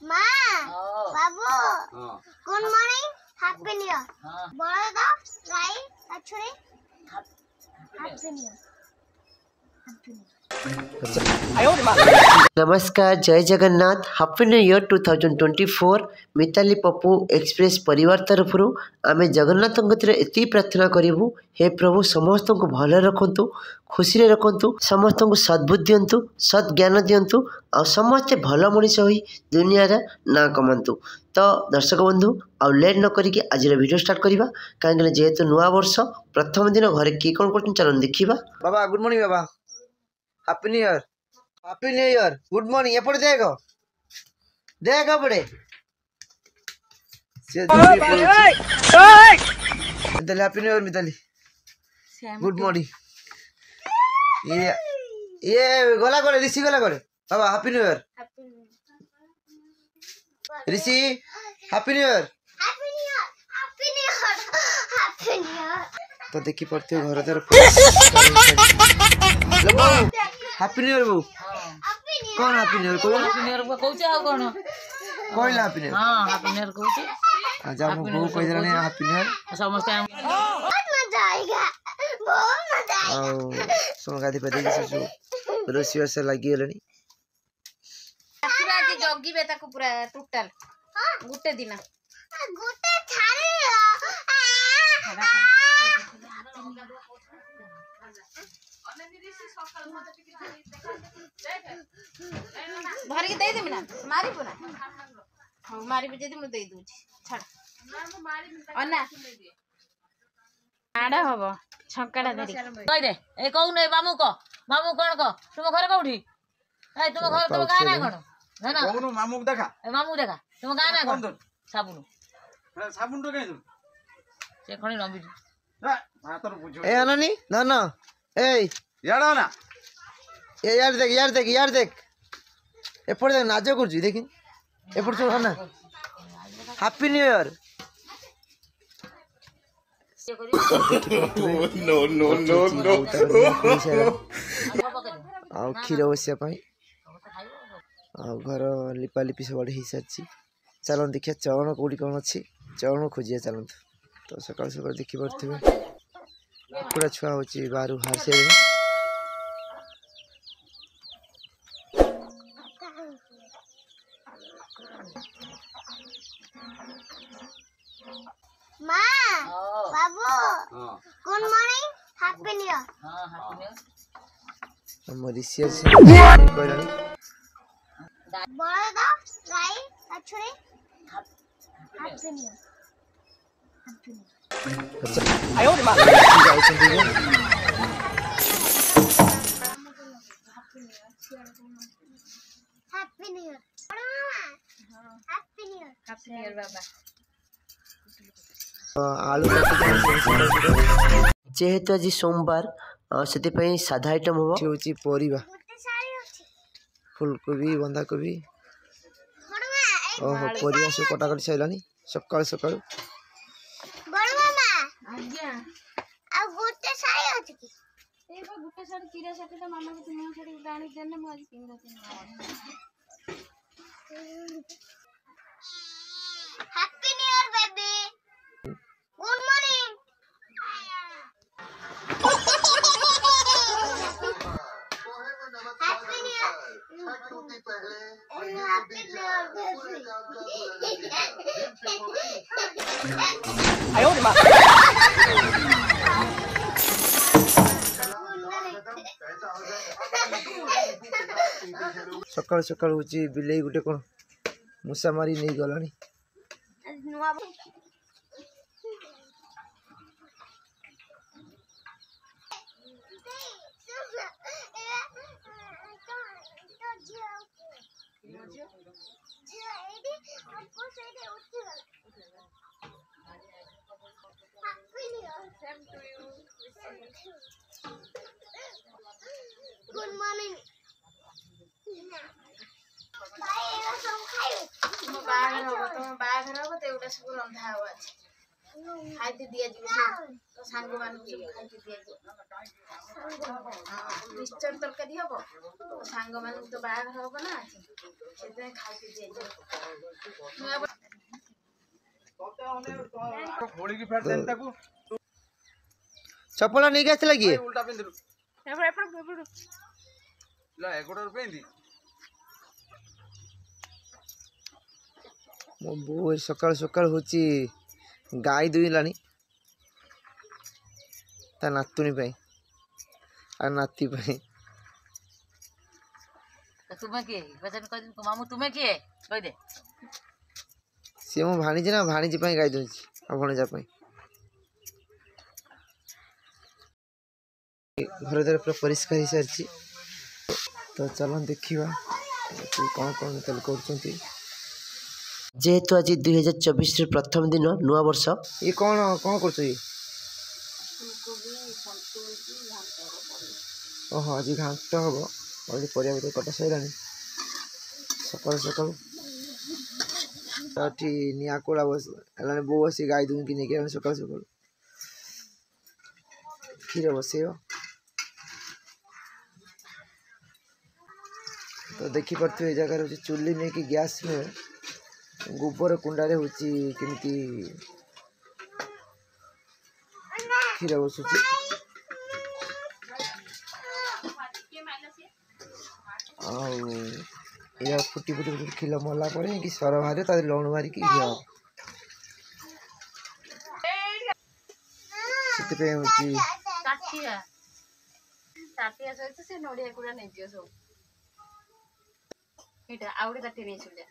माँ बाबू good morning happy new year बड़द गाई अच्छुरी हैप्पी न्यू नमस्कार जय Jagannath happy new year 2024 Mitali Pappu Express परिवार तरफ आमे जगन्नाथ एति प्रार्थना करूँ हे प्रभु समस्त को भले रखु खुशी रे रखु समस्त को सद्बुद्धि दिंतु सद ज्ञान दिंतु आ समस्ते भल मनीष हो दुनिया ना कमातु। तो दर्शक बंधु आउ लेट न करिके आज वीडियो स्टार्ट करवा कहीं जेहेतु नुआ वर्ष प्रथम दिन घरे किए कौन कर चलन देखा। बाबा गुड मॉर्निंग बाबा happy new year happy new year good morning एपटे देख देख एपटे Mitali happy new year Mitali good morning ये गला करे ऋषि गला करे बाबा happy new year Rishi happy new year तो देखी पड़ते घर द्वार हैप्पी न्यू ईयर बहू कौन हैप्पी न्यू ईयर कोई हैप्पी न्यू ईयर कहउछ आ कोन कोइला हैप्पी न्यू ईयर हां हैप्पी न्यू ईयर कहउछ आ जा बहू कहि देलानी हैप्पी न्यू ईयर समस्त बहुत मजा आएगा बहुत मजा आएगा सुन गादी पे देखि सु रोसिया से लागि गेलनी आशीर्वाद जगी बे ताको पूरा टोटल गुटे दिन गुटे छारे भर के दे देबी ना मारी पुना हां मारी भी जदी मु दे दूची छाड़ अन्ना आडा हबो छक्काडा धरी कहि दे ए कहू नै मामू कोन को तुम घर कोठी ए तुम घर तुम गाना कोन ना ना कहू मामू देखा तुम गाना कोन साबुन साबुन तो कहि दू से खणी नबी हातर बुझो ए अननी ना ना ए यार ना ए यार देख एपटे देख नाच कर देखी एपटे सुन ना happy new year no no no no आ क्षीर बसिया घर लिपालिपि सब हो सारी चलन देखिए चरण कौटी कौन अच्छी चरण खोजिया चलत तो सकाल सकाल देखी पारे पूरा छुआ हो बाहर बाहर से माँ बाबू good morning happy new year हां हैप्पी न्यू ईयर हम ऋषि से कहलानी बड़द गाई अच्छुरी हैप्पी न्यू ईयर आयो रे मां happy new year happy new year बाबा आलू जेहेतु आज सोमवार से साधा आइटम हम हूँ परिवा फुलकोबी बंधाकोबी ओहो परिवा सब कटाकटी सारानी सकाल सकाल आ गुटे साड़ी अछि की एगो गुटे साड़ी किरा साड़ी त मामा के तुम साड़ी गाणी देने म आज पिंगा happy new year baby good morning happy new year happy new year आयो रे मां सकाल सकाल हूँ बिलई गोटे कौन मूसा मारी नहीं गला गुड मॉर्निंग भाई ये सब खाइयो तुम बाहर हो तेउटा सब रंधा हो आज ଖାଇତେ ଦିଆଯିବ ତ ସାଙ୍ଗମାନଙ୍କୁ ସବୁ ଖାଇତେ ଦିଆଯିବ ମିକ୍ସଚର ତରକାରୀ ହବ ତ ସାଙ୍ଗମାନଙ୍କୁ ତ ବାହାଘର ହବ ନା ସେଥିପାଇଁ ଖାଇତେ ଦିଆଯିବ चपल नहीं गया लगी उल्टा पिंदु ला एकोडा पिंदी मो बो सकाल सकाल होची गाय दुईलानी ता नातुनी पाई आ नाती पाई तुम्हें किए वचन कर मामू तुम्हें किए कह दे सी मो भाणीजी ना भाणीजी पाई गाय दूची आ भणजा पाई घर द्वार पूरा परिष्कार हो सारी तो चलो देखा कौन कौन तल कर जेहेतु आज 2024 प्रथम दिन नुआ वर्ष ये कौन कौन कर ओह आज घाट हम और परिया कटा सर सकाल सकाल निआ कोड़ा बस बो बस गाई दून कि नहीं सकाल सकाल क्षीर बसैब तो देखी पार्थे ये जगह हूँ चुली नहीं कि गैस में गोबर कुंडारे हूँ केमती क्षीर बसुची या फुटी फुटी फुटी खिल मला पर कि सर बाहर ता लुण मारिक घी से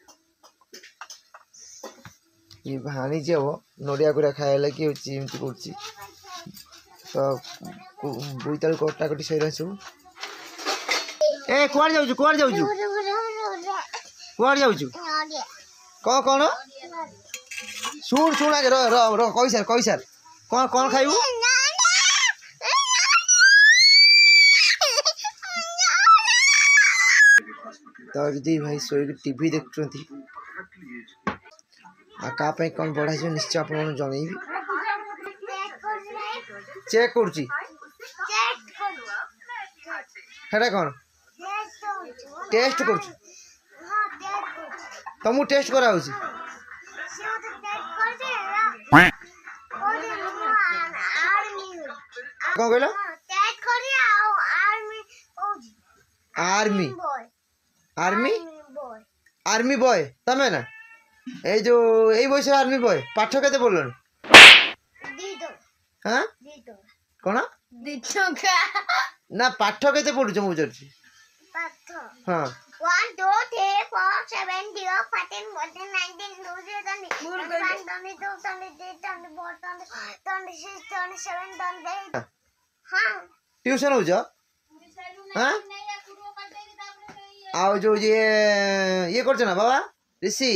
ये भाणीजी हम नड़िया गुड़ा खाया लगे कर बोईताल कटा कटी सर सब ए कुआड़ जाऊँ कुआड़ जाऊँ कुआड़ जाऊँ कौन कौन शुण शुण आगे रह रह रह कही सार कौन कौन खाइबू तो जी भाई शोक टीवी देखुं आपाई कौन बढ़ा निश्चय आप जनइबी चेक करुच्ची कौन टेस्ट कर तुमको टेस्ट करा कौन कहल आर्मी आर्मी आर्मी बॉय तमें ना ये जो यही बयस आर्मी बॉय पाठ के पढ़ल हाँ कौन ना पाठ के पढ़ुच मु पचार हाँ 1 2 3 4 7 0 14 14 19 20 21 22 23 24 26 27 28 हाँ ट्यूशन हो हाँ आओ जो ये कर ना बाबा ऋषि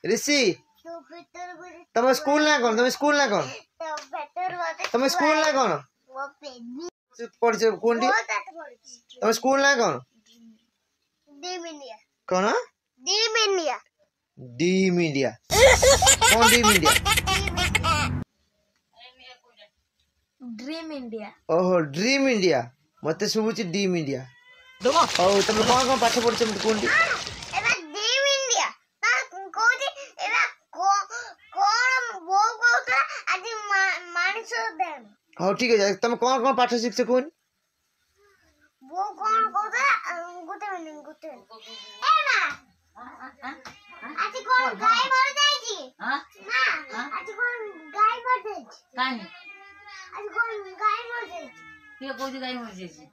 ऋषि तुम स्कूल ना कौन तुम स्कूल ना कौन तुम स्कूल ना कौन पढ़ कौन तुम स्कूल ना कौन कौन डी मीडिया कौन डी मीडिया ड्रीम इंडिया ओहो ड्रीम इंडिया मत शुभुची डी मीडिया और तुम कौन कौन पाठ पढ़छ मत कोन एबा ड्रीम इंडिया ता कोजी एबा कोन वो कोता आज मानसो देम हां ठीक है तुम कौन कौन पाठ शिखछ कोन वो कौन कोता गुटे ए ना आज कोन गाय मर जाई छी हां ना आज कोन गाय मर जाई छी काहे आज कोन गाय मर जाई छी ये कोजी गाय मर जाई छी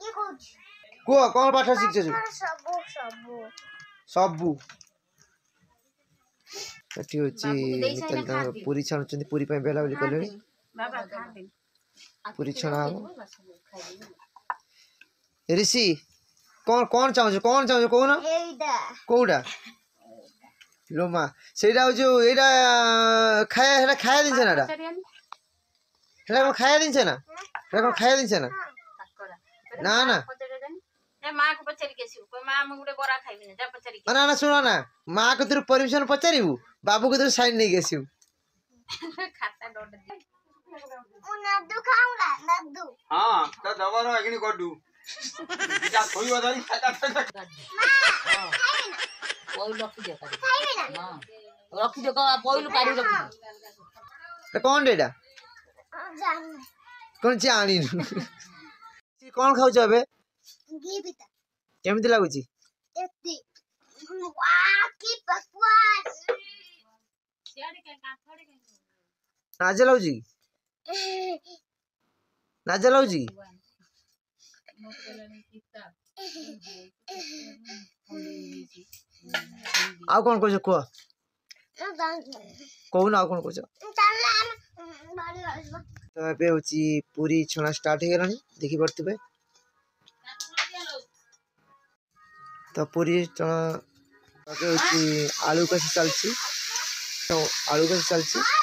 ये कोच को कौन पाठ शिखछ सबु सबु सबु एठी होची मितल का पूरी छाणुचंदी पूरी पे बेला बेली करले बाबा खाते पूरी छणा ऋषि कौन कौन चाहू कौन एइदा कोडा लोमा सेडा जो एडा खाया दिन छना हेडा को खाया दिन छना हेडा को खाया दिन छना ना ना ए माँ को पचारि के आसिबु कोई माँ हम गुटे बरा खाइबि ना जा पचारि के ना ना सुन ना माँ को तेरे परमिशन पचारू बाबू को तेरे साइन नहीं गेसियो खाता डोड दे ମୁଁ ନଦୁ ଖାଉଁଗା ନଦୁ हां त दबारो अग्नि गडू जा खोई बदारी खाता पॉइल रखी दे ଖାଇବି ନା हां रखी दे पॉइल काढी रखी कौन डेटा ଜାଣିନି कौन जानी कौन खाऊ अबे ଘି ପିତା केमती लगुच ଏତି वा की बकवास नाज लगुच नाज लगुच आउ कौन कह कह कहून आउ कौन कह तो ए पूरी छणा स्टार्ट हो गलानी देखी पारे तो पूरी छणा आलू कसी चलती तो आलू कसी चलती